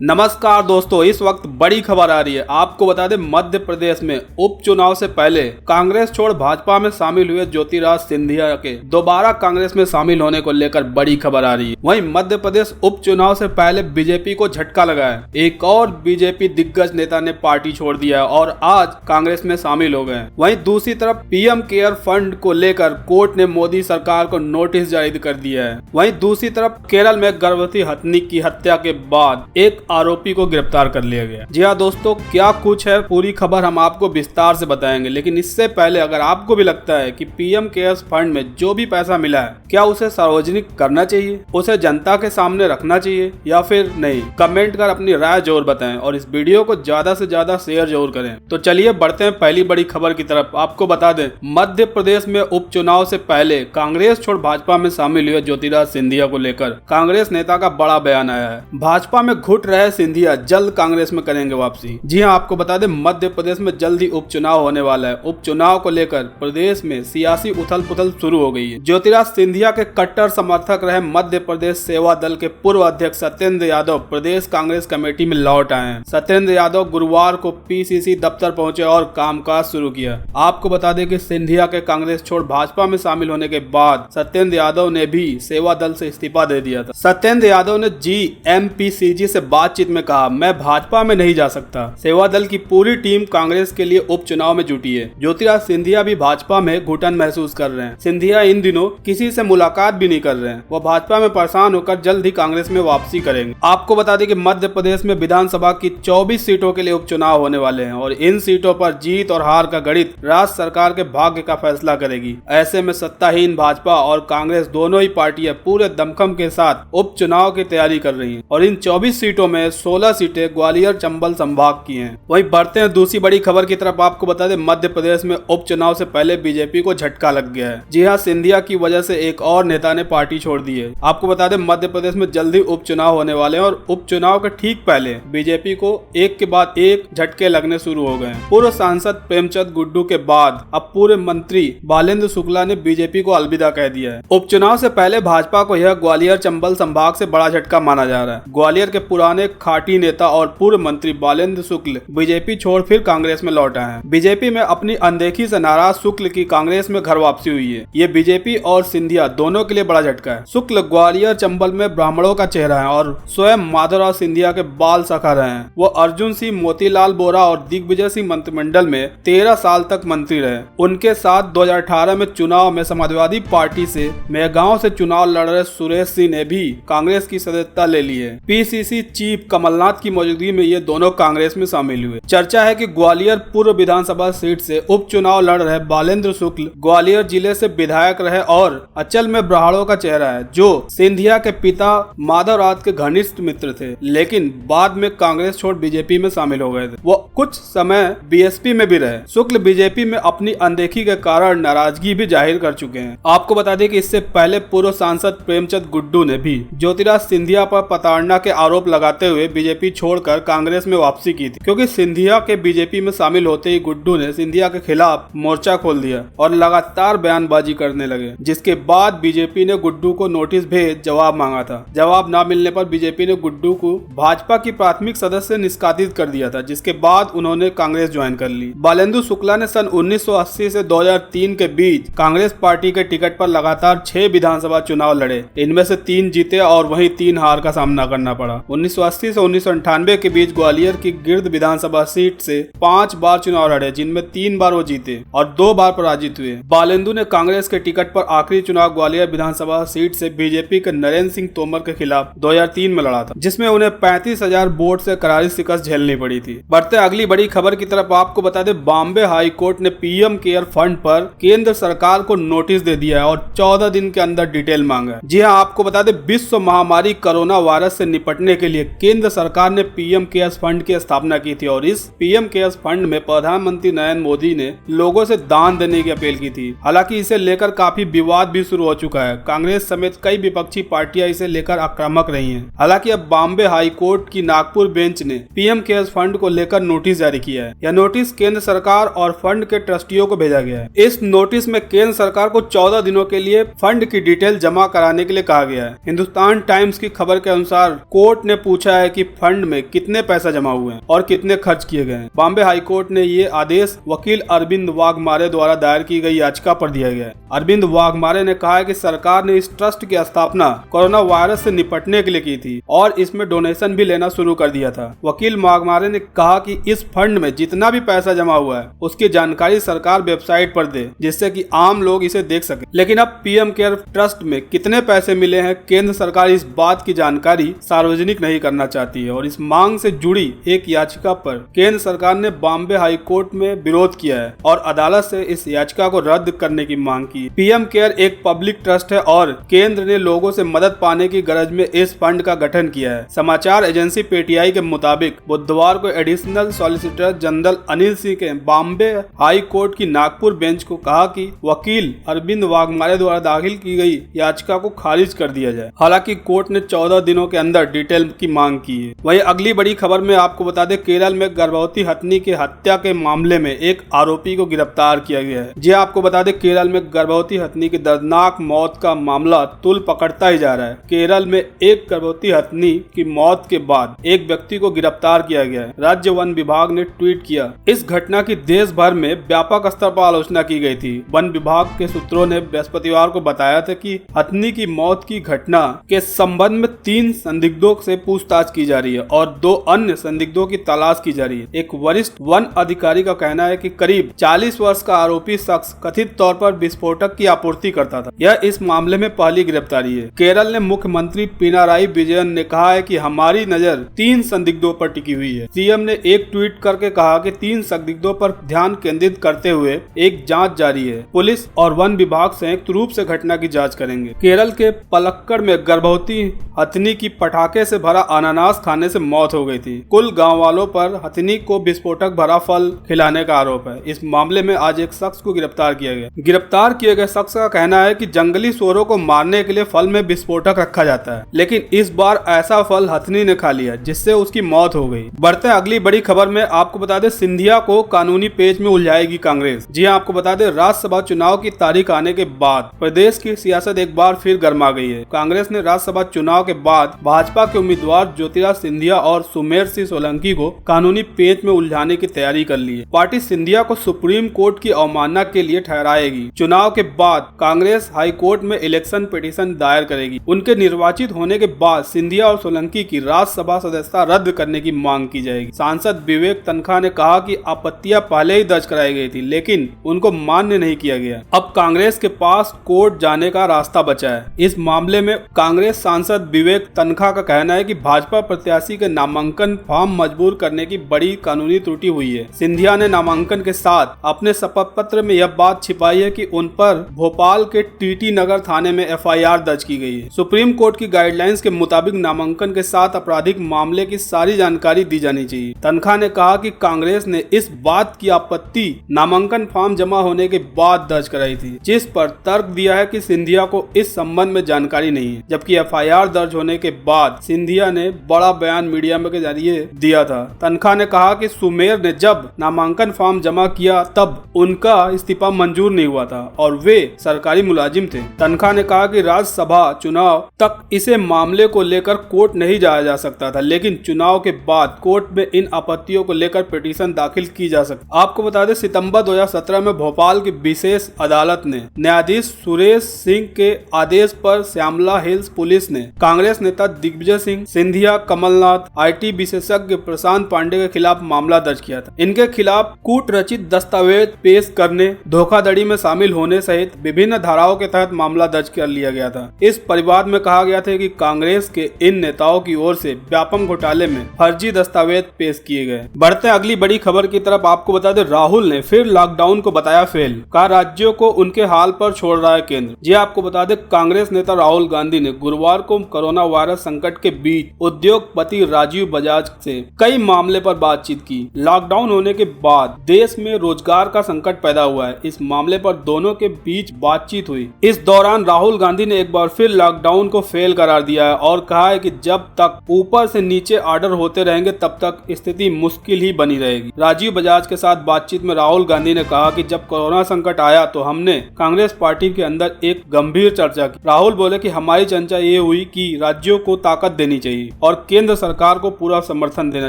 नमस्कार दोस्तों, इस वक्त बड़ी खबर आ रही है। आपको बता दें, मध्य प्रदेश में उपचुनाव से पहले कांग्रेस छोड़ भाजपा में शामिल हुए ज्योतिरादित्य सिंधिया के दोबारा कांग्रेस में शामिल होने को लेकर बड़ी खबर आ रही है। वहीं मध्य प्रदेश उपचुनाव से पहले बीजेपी को झटका लगा है। एक और बीजेपी दिग्गज नेता ने पार्टी छोड़ दिया है और आज कांग्रेस में शामिल हो गए। वहीं दूसरी तरफ पीएम केयर फंड को लेकर कोर्ट ने मोदी सरकार को नोटिस जारी कर दिया है। वहीं दूसरी तरफ केरल में गर्भवती हथनी की हत्या के बाद एक आरोपी को गिरफ्तार कर लिया गया। जी हाँ दोस्तों, क्या कुछ है पूरी खबर हम आपको विस्तार से बताएंगे, लेकिन इससे पहले अगर आपको भी लगता है कि पीएम केयर्स फंड में जो भी पैसा मिला है क्या उसे सार्वजनिक करना चाहिए, उसे जनता के सामने रखना चाहिए या फिर नहीं, कमेंट कर अपनी राय जरूर बताएं और इस वीडियो को ज्यादा से ज्यादा शेयर जरूर करें। तो चलिए बढ़ते हैं पहली बड़ी खबर की तरफ। आपको बता दें, मध्य प्रदेश में उपचुनाव से पहले कांग्रेस छोड़ भाजपा में शामिल हुए ज्योतिरादित्य सिंधिया को लेकर कांग्रेस नेता का बड़ा बयान आया है। भाजपा में घुट रहे सिंधिया जल्द कांग्रेस में करेंगे वापसी। जी हां, आपको बता दें, मध्य प्रदेश में जल्द ही उपचुनाव होने वाला है। उपचुनाव को लेकर प्रदेश में सियासी उथल पुथल शुरू हो गई है। ज्योतिरादित्य सिंधिया के कट्टर समर्थक रहे मध्य प्रदेश सेवा दल के पूर्व अध्यक्ष सत्येंद्र यादव प्रदेश कांग्रेस कमेटी में लौट आए हैं। सत्येंद्र यादव गुरुवार को पीसीसी दफ्तर पहुंचे और कामकाज शुरू किया। आपको बता दें कि सिंधिया के कांग्रेस छोड़ भाजपा में शामिल होने के बाद सत्येंद्र यादव ने भी सेवा दल से इस्तीफा दे दिया था। सत्येंद्र यादव ने जीएमपीसीजी से बातचीत में कहा, मैं भाजपा में नहीं जा सकता। सेवा दल की पूरी टीम कांग्रेस के लिए उपचुनाव में जुटी है। ज्योतिरादित्य सिंधिया भी भाजपा में घुटन महसूस कर रहे हैं। सिंधिया इन दिनों किसी से मुलाकात भी नहीं कर रहे हैं। वह भाजपा में परेशान होकर जल्द ही कांग्रेस में वापसी करेंगे। आपको बता दें कि मध्य प्रदेश में विधानसभा की 24 सीटों के लिए उपचुनाव होने वाले हैं और इन सीटों पर जीत और हार का गणित राज्य सरकार के भाग्य का फैसला करेगी। ऐसे में सत्ताहीन भाजपा और कांग्रेस दोनों ही पार्टियां पूरे दमखम के साथ उपचुनाव की तैयारी कर रही हैं और इन 24 सीटों में 16 सीटें ग्वालियर चंबल संभाग की हैं। वहीं बढ़ते हैं दूसरी बड़ी खबर की तरफ। आपको बता दें, मध्य प्रदेश में उपचुनाव से पहले बीजेपी को झटका लग गया है। जी हां, सिंधिया की वजह से एक और नेता ने पार्टी छोड़ दी है। आपको बता दें, मध्य प्रदेश में जल्दी उपचुनाव होने वाले हैं और उपचुनाव के ठीक पहले बीजेपी को एक के बाद एक झटके लगने शुरू हो गए। पूर्व सांसद प्रेमचंद गुड्डू के बाद अब पूर्व मंत्री बालेंद्र शुक्ला ने बीजेपी को अलविदा कह दिया है। उपचुनाव से पहले भाजपा को यह ग्वालियर चंबल संभाग से बड़ा झटका माना जा रहा है। ग्वालियर के पुराने खाटी नेता और पूर्व मंत्री बालेंद्र शुक्ल बीजेपी छोड़ फिर कांग्रेस में लौट आए हैं। बीजेपी में अपनी अनदेखी से नाराज शुक्ल की कांग्रेस में घर वापसी हुई है। ये बीजेपी और सिंधिया दोनों के लिए बड़ा झटका है। शुक्ल ग्वालियर चंबल में ब्राह्मणों का चेहरा है और स्वयं माधवराव सिंधिया के बाल सखा रहे हैं। वो अर्जुन सिंह, मोतीलाल बोरा और दिग्विजय सिंह मंत्रिमंडल में 13 साल तक मंत्री रहे। उनके साथ 2018 में चुनाव में समाजवादी पार्टी से मेहगांव से चुनाव लड़ रहे सुरेश सिंह ने भी कांग्रेस की सदस्यता ले ली है। पीसीसी चीफ कमलनाथ की मौजूदगी में ये दोनों कांग्रेस में शामिल हुए। चर्चा है कि ग्वालियर पूर्व विधानसभा सीट से उपचुनाव लड़ रहे बालेंद्र शुक्ल ग्वालियर जिले से विधायक रहे और अचल में ब्राह्मणों का चेहरा है, जो सिंधिया के पिता माधवराव के घनिष्ठ मित्र थे, लेकिन बाद में कांग्रेस छोड़ बीजेपी में शामिल हो गए थे। वो कुछ समय बीएसपी में भी रहे। शुक्ल बीजेपी में अपनी अनदेखी के कारण नाराजगी भी जाहिर कर चुके हैं। आपको बता दें कि इससे पहले पूर्व सांसद प्रेमचंद गुड्डू ने भी ज्योतिरादित्य सिंधिया पर प्रताड़ना के आरोप लगाते हुए बीजेपी छोड़कर कांग्रेस में वापसी की थी, क्योंकि सिंधिया के बीजेपी में शामिल होते ही गुड्डू ने सिंधिया के खिलाफ मोर्चा खोल दिया और लगातार बयानबाजी करने लगे, जिसके बाद बीजेपी ने गुड्डू को नोटिस भेज जवाब मांगा था। जवाब न मिलने पर बीजेपी ने गुड्डू को भाजपा की प्राथमिक सदस्य निष्कासित कर दिया था, जिसके बाद उन्होंने कांग्रेस ज्वाइन कर ली। बालेंद्र शुक्ला ने सन 1980 से 2003 के बीच कांग्रेस पार्टी के टिकट पर लगातार 6 विधानसभा चुनाव लड़े। इनमें से 3 जीते और वहीं 3 हार का सामना करना पड़ा। 1980 से 1998 के बीच ग्वालियर की गिर्द विधानसभा सीट से 5 बार चुनाव लड़े, जिनमें 3 बार वो जीते और 2 बार पराजित हुए। बालेंदु ने कांग्रेस के टिकट पर आखिरी चुनाव ग्वालियर विधानसभा सीट से बीजेपी के नरेंद्र सिंह तोमर के खिलाफ 2003 में लड़ा था, जिसमें उन्हें 35,000 वोट से करारी शिकस्त झेलनी पड़ी थी। बढ़ते अगली बड़ी खबर की तरफ। आपको बता दें, बॉम्बे हाई कोर्ट ने पीएम केयर फंड पर केंद्र सरकार को नोटिस दे दिया है और 14 दिन के अंदर डिटेल मांगा है। जी हाँ, आपको बता दें, विश्व महामारी कोरोना वायरस से निपटने के लिए केंद्र सरकार ने पीएम केयर्स फंड की स्थापना की थी और इस पीएम केयर्स फंड में प्रधानमंत्री नरेंद्र मोदी ने लोगों से दान देने की अपील की थी। हालांकि इसे लेकर काफी विवाद भी शुरू हो चुका है। कांग्रेस समेत कई विपक्षी पार्टियां इसे लेकर आक्रामक रही हैं। हालांकि अब बॉम्बे हाई कोर्ट की नागपुर बेंच ने पीएम केयर्स फंड को लेकर नोटिस जारी किया है। यह नोटिस केंद्र सरकार और फंड के ट्रस्टियों को भेजा गया है। इस नोटिस में केंद्र सरकार को 14 दिनों के लिए फंड की डिटेल जमा कराने के लिए कहा गया है। हिंदुस्तान टाइम्स की खबर के अनुसार कोर्ट ने पूछा पूछा है कि फंड में कितने पैसा जमा हुए हैं और कितने खर्च किए गए हैं। बॉम्बे हाईकोर्ट ने ये आदेश वकील अरविंद वाघमारे द्वारा दायर की गई याचिका पर दिया गया है। अरविंद वाघमारे ने कहा है कि सरकार ने इस ट्रस्ट की स्थापना कोरोना वायरस से निपटने के लिए की थी और इसमें डोनेशन भी लेना शुरू कर दिया था। वकील वाघमारे ने कहा कि इस फंड में जितना भी पैसा जमा हुआ है उसकी जानकारी सरकार वेबसाइट पर दे, जिससे कि आम लोग इसे देख सके। लेकिन अब पीएम केयर ट्रस्ट में कितने पैसे मिले हैं, केंद्र सरकार इस बात की जानकारी सार्वजनिक नहीं करना चाहती है और इस मांग से जुड़ी एक याचिका पर केंद्र सरकार ने बॉम्बे हाईकोर्ट में विरोध किया है और अदालत से इस याचिका को रद्द करने की मांग की। पीएम केयर एक पब्लिक ट्रस्ट है और केंद्र ने लोगों से मदद पाने की गरज में इस फंड का गठन किया है। समाचार एजेंसी पीटीआई के मुताबिक बुधवार को additional solicitor general Anil Singh के बॉम्बे हाई कोर्ट की नागपुर बेंच को कहा कि वकील अरविंद वाघमारे द्वारा दाखिल की गई याचिका को खारिज कर दिया जाए। हालांकि कोर्ट ने 14 दिनों के अंदर डिटेल की मांग की है। वहीं अगली बड़ी खबर में आपको बता दें, केरल में गर्भवती हथनी की हत्या के मामले में एक आरोपी को गिरफ्तार किया गया है। जी आपको बता दें, केरल में गर्भवती हथनी की दर्दनाक मौत का मामला तुल पकड़ता ही जा रहा है। केरल में एक गर्भवती हथनी की मौत के बाद एक व्यक्ति को गिरफ्तार किया गया है। राज्य वन विभाग ने ट्वीट किया। इस घटना की देश भर में व्यापक स्तर पर आलोचना की गई थी। वन विभाग के सूत्रों ने बृहस्पतिवार को बताया था कि हथनी की मौत की घटना के संबंध में 3 संदिग्धों से पूछताछ की जा रही है और 2 अन्य संदिग्धों की तलाश की जा रही है। एक वरिष्ठ वन अधिकारी का कहना है कि करीब 40 वर्ष का आरोपी शख्स कथित तौर पर विस्फोटक की आपूर्ति करता था। यह इस मामले में पहली गिरफ्तारी है। केरल ने मुख्यमंत्री पिनाराई विजयन ने कहा है कि हमारी नजर 3 संदिग्धों पर टिकी हुई है। सीएम ने एक ट्वीट करके कहा कि 3 संदिग्धों पर ध्यान केंद्रित करते हुए एक जांच जारी है। पुलिस और वन विभाग संयुक्त रूप से घटना की जांच करेंगे। केरल के पलक्कड़ में गर्भवती हथनी की पटाखे से भरा अनानास खाने से मौत हो गई थी। कुल गांव वालों पर हथनी को विस्फोटक भरा फल खिलाने का आरोप है। इस मामले में आज एक शख्स को गिरफ्तार किया गया। गिरफ्तार किए गए शख्स का कहना है कि जंगली सूअरों को मारने के लिए फल में विस्फोटक रखा जाता है, लेकिन इस बार ऐसा फल हथनी ने खा लिया जिससे उसकी मौत हो गई। बढ़ते अगली बड़ी खबर में आपको बता दें, सिंधिया को कानूनी पेच में उलझाएगी कांग्रेस। जी आपको बता दें, राज्यसभा चुनाव की तारीख आने के बाद प्रदेश की सियासत एक बार फिर गर्मा गई है। कांग्रेस ने राज्यसभा चुनाव के बाद भाजपा के उम्मीदवार ज्योतिराज सिंधिया और सुमेर सिंह सोलंकी को कानूनी पेच में उलझाने की तैयारी कर ली है। पार्टी सिंधिया को सुप्रीम कोर्ट की अवमानना के लिए ठहराएगी। चुनाव के बाद कांग्रेस हाई कोर्ट में इलेक्शन पिटीशन दायर करेगी। उनके निर्वाचित होने के बाद सिंधिया और सोलंकी की राज्यसभा सदस्यता रद्द करने की मांग की जाएगी। सांसद विवेक तनखा ने कहा कि आपत्तियां पहले ही दर्ज कराई गई थी, लेकिन उनको मान्य नहीं किया गया। अब कांग्रेस के पास कोर्ट जाने का रास्ता बचा है। इस मामले में कांग्रेस सांसद विवेक तनखा का कहना है कि भाजपा प्रत्याशी के नामांकन फॉर्म मजबूर करने की बड़ी कानूनी त्रुटि हुई है। सिंधिया ने नामांकन के साथ अपने शपथ पत्र में यह बात छिपाई है कि उन पर भोपाल के टीटी नगर थाने में एफआईआर दर्ज की गई है। सुप्रीम कोर्ट की गाइडलाइंस के मुताबिक नामांकन के साथ आपराधिक मामले की सारी जानकारी दी जानी चाहिए। तनखा ने कहा कि कांग्रेस ने इस बात की आपत्ति नामांकन फॉर्म जमा होने के बाद दर्ज कराई थी, जिस पर तर्क दिया है कि सिंधिया को इस संबंध में जानकारी नहीं है, जबकि एफआईआर दर्ज होने के बाद सिंधिया ने बड़ा बयान मीडिया में के जरिए दिया था। तनखा ने कहा कि सुमेर ने जब नामांकन फॉर्म जमा किया तब उनका इस्तीफा मंजूर नहीं हुआ था और वे सरकारी मुलाजिम थे। तनखा ने कहा कि राज्यसभा चुनाव तक इसे मामले को लेकर कोर्ट नहीं जाया जा सकता था, लेकिन चुनाव के बाद कोर्ट में इन आपत्तियों को लेकर पिटीशन दाखिल की जा सकती। आपको बता दें, सितंबर 2017 में भोपाल की विशेष अदालत ने न्यायाधीश सुरेश सिंह के आदेश पर श्यामला हिल्स पुलिस ने कांग्रेस नेता दिग्विजय सिंह, सिंधिया, कमलनाथ, आईटी विशेषज्ञ प्रशांत पांडे के खिलाफ मामला दर्ज किया था। इनके खिलाफ कूट रचित दस्तावेज पेश करने, धोखाधड़ी में शामिल होने सहित विभिन्न धाराओं के तहत मामला दर्ज कर लिया गया था। इस परिवाद में कहा गया था कि कांग्रेस के इन नेताओं की ओर से व्यापम घोटाले में फर्जी दस्तावेज पेश किए गए। बढ़ते अगली बड़ी खबर की तरफ। आपको बता दें, राहुल ने फिर लॉकडाउन को बताया फेल, कहा राज्यों को उनके हाल पर छोड़ रहा है केंद्र। जी आपको बता दें, कांग्रेस नेता राहुल गांधी ने गुरुवार को कोरोना वायरस संकट के बीच उद्योगपति राजीव बजाज से कई मामले पर बातचीत की। लॉकडाउन होने के बाद देश में रोजगार का संकट पैदा हुआ है। इस मामले पर दोनों के बीच बातचीत हुई। इस दौरान राहुल गांधी ने एक बार फिर लॉकडाउन को फेल करार दिया है और कहा है कि जब तक ऊपर से नीचे ऑर्डर होते रहेंगे तब तक स्थिति मुश्किल ही बनी रहेगी। राजीव बजाज के साथ बातचीत में राहुल गांधी ने कहा कि जब कोरोना संकट आया तो हमने कांग्रेस पार्टी के अंदर एक गंभीर चर्चा की। राहुल बोले कि हमारी चर्चा ये हुई कि राज्यों को ताकत देनी चाहिए और केंद्र सरकार को पूरा समर्थन देना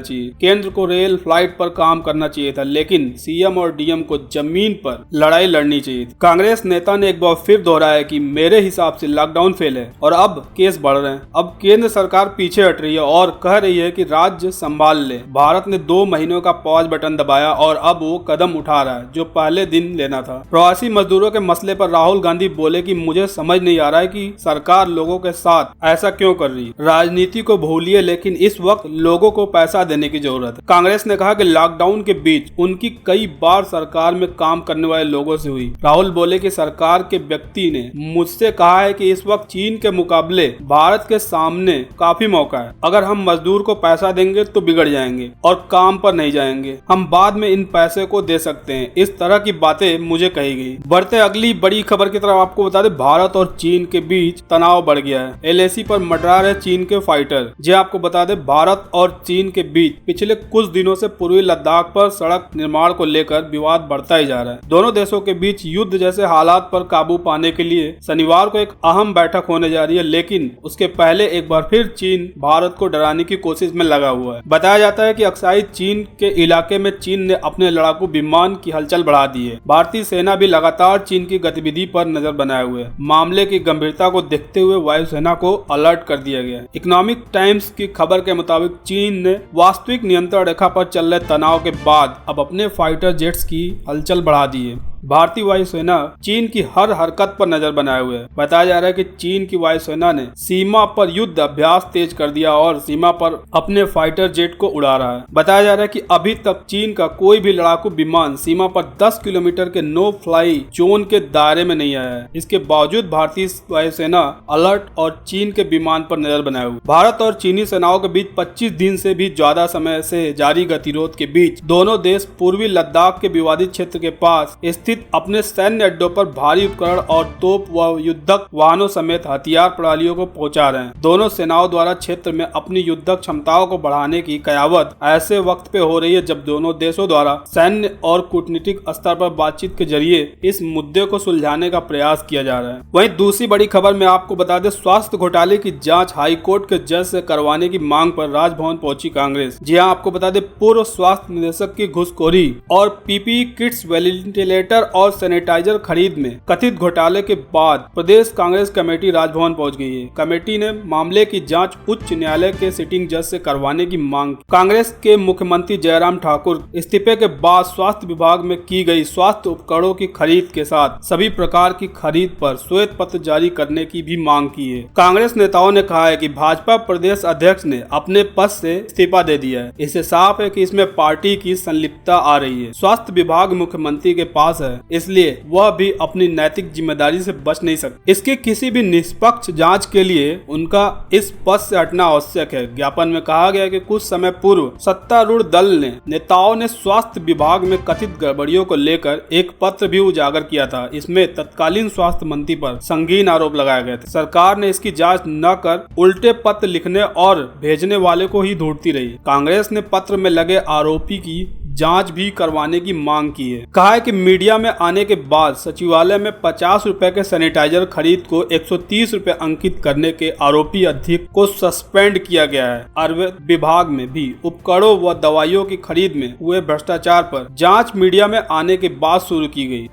चाहिए। केंद्र को रेल फ्लाइट पर काम करना चाहिए था, लेकिन सीएम और डीएम को जमीन पर लड़ाई लड़नी चाहिए थी। कांग्रेस नेता ने एक बार फिर दोहराया कि मेरे हिसाब से लॉकडाउन फेल है और अब केस बढ़ रहे हैं। अब केंद्र सरकार पीछे हट रही है और कह रही है कि राज्य संभाल ले। भारत ने 2 महीनों का पॉज बटन दबाया और अब वो कदम उठा रहा है जो पहले दिन लेना था। प्रवासी मजदूरों के मसले पर राहुल गांधी बोले कि मुझे समझ नहीं आ रहा है कि सरकार लोगों के साथ ऐसा क्यों कर रही है। राजनीति को भूलिए, लेकिन इस वक्त लोगों को पैसा देने की जरूरत है। कांग्रेस ने कहा कि लॉकडाउन के बीच उनकी कई बार सरकार में काम करने वाले लोगों से हुई। राहुल बोले कि सरकार के व्यक्ति ने मुझसे कहा है कि इस वक्त चीन के मुकाबले भारत के सामने काफी मौका है। अगर हम मजदूर को पैसा देंगे तो बिगड़ जाएंगे और काम पर नहीं जाएंगे। हम बाद में इन पैसे को दे सकते हैं। इस तरह की बातें मुझे कही गई। बढ़ते अगली बड़ी खबर की तरफ आपको बता दें, भारत और चीन के बीच तनाव बढ़ गया है। एलएसी पर मंडरा रहे चीन के फाइटर। जी आपको बता दें, भारत और चीन के बीच पिछले कुछ दिनों से पूर्वी लद्दाख पर सड़क निर्माण को लेकर विवाद बढ़ता ही जा रहा है। दोनों देशों के बीच युद्ध जैसे हालात पर काबू पाने के लिए शनिवार को एक अहम बैठक होने जा रही है, लेकिन उसके पहले एक बार फिर चीन भारत को डराने की कोशिश में लगा हुआ है। बताया जाता है कि अक्साई चीन के इलाके में चीन ने अपने लड़ाकू विमान की हलचल बढ़ा दी है। भारतीय सेना भी लगातार चीन की गतिविधि पर नजर बनाए हुए है। मामले की गंभीरता को देखते हुए वायुसेना को अलर्ट कर दिया गया है। इकोनॉमिक टाइम्स की खबर के मुताबिक चीन ने वास्तविक नियंत्रण रेखा पर चल रहे तनाव के बाद अब अपने फाइटर जेट्स की हलचल बढ़ा दी है। भारतीय वायुसेना चीन की हर हरकत पर नजर बनाए हुए है। बताया जा रहा है कि चीन की वायुसेना ने सीमा पर युद्ध अभ्यास तेज कर दिया और सीमा पर अपने फाइटर जेट को उड़ा रहा है। बताया जा रहा है कि अभी तक चीन का कोई भी लड़ाकू विमान सीमा पर 10 किलोमीटर के नो फ्लाई जोन के दायरे में नहीं आया है। इसके बावजूद भारतीय वायुसेना अलर्ट और चीन के विमान पर नजर बनाए हुए। भारत और चीनी सेनाओं के बीच 25 दिन से भी ज्यादा समय से जारी गतिरोध के बीच दोनों देश पूर्वी लद्दाख के विवादित क्षेत्र के पास अपने सैन्य अड्डों पर भारी उपकरण और तोप व युद्धक वाहनों समेत हथियार प्रणालियों को पहुंचा रहे हैं। दोनों सेनाओं द्वारा क्षेत्र में अपनी युद्धक क्षमताओं को बढ़ाने की कयावत ऐसे वक्त पे हो रही है जब दोनों देशों द्वारा सैन्य और कूटनीतिक स्तर पर बातचीत के जरिए इस मुद्दे को सुलझाने का प्रयास किया जा रहा है। वहीं दूसरी बड़ी खबर में आपको बता दें, स्वास्थ्य घोटाले की जांच हाईकोर्ट के जज से करवाने की मांग पर राजभवन पहुंची कांग्रेस। जी हां, आपको बता दें, पूर्व स्वास्थ्य निदेशक की घूसखोरी और पीपीई किट्स, वेंटिलेटर और सैनिटाइजर खरीद में कथित घोटाले के बाद प्रदेश कांग्रेस कमेटी राजभवन पहुंच गई है। कमेटी ने मामले की जांच उच्च न्यायालय के सिटिंग जज से करवाने की मांग की। कांग्रेस के मुख्यमंत्री जयराम ठाकुर इस्तीफे के बाद स्वास्थ्य विभाग में की गई स्वास्थ्य उपकरणों की खरीद के साथ सभी प्रकार की खरीद पर श्वेत पत्र जारी करने की भी मांग की है। कांग्रेस नेताओं ने कहा है कि भाजपा प्रदेश अध्यक्ष ने अपने पद से इस्तीफा दे दिया है। इससे साफ है कि इसमें पार्टी की संलिप्तता आ रही है। स्वास्थ्य विभाग मुख्यमंत्री के पास है, इसलिए वह भी अपनी नैतिक जिम्मेदारी से बच नहीं सकते। इसकी किसी भी निष्पक्ष जांच के लिए उनका इस पद से हटना आवश्यक है। ज्ञापन में कहा गया कि कुछ समय पूर्व सत्तारूढ़ दल ने नेताओं ने स्वास्थ्य विभाग में कथित गड़बड़ियों को लेकर एक पत्र भी उजागर किया था। इसमें तत्कालीन स्वास्थ्य मंत्री पर संगीन आरोप लगाए गए थे। सरकार ने इसकी जांच न कर उल्टे पत्र लिखने और भेजने वाले को ही ढूंढती रही। कांग्रेस ने पत्र में लगे आरोपी की जांच भी करवाने की मांग की है। कहा है कि मीडिया में आने के बाद सचिवालय में 50 रुपए के सैनिटाइजर खरीद को 130 रुपए अंकित करने के आरोपी अध्यक्ष को सस्पेंड किया गया है। आयुर्वेद विभाग में भी उपकरणों व दवाइयों की खरीद में हुए भ्रष्टाचार पर जांच मीडिया में आने के बाद शुरू की गई।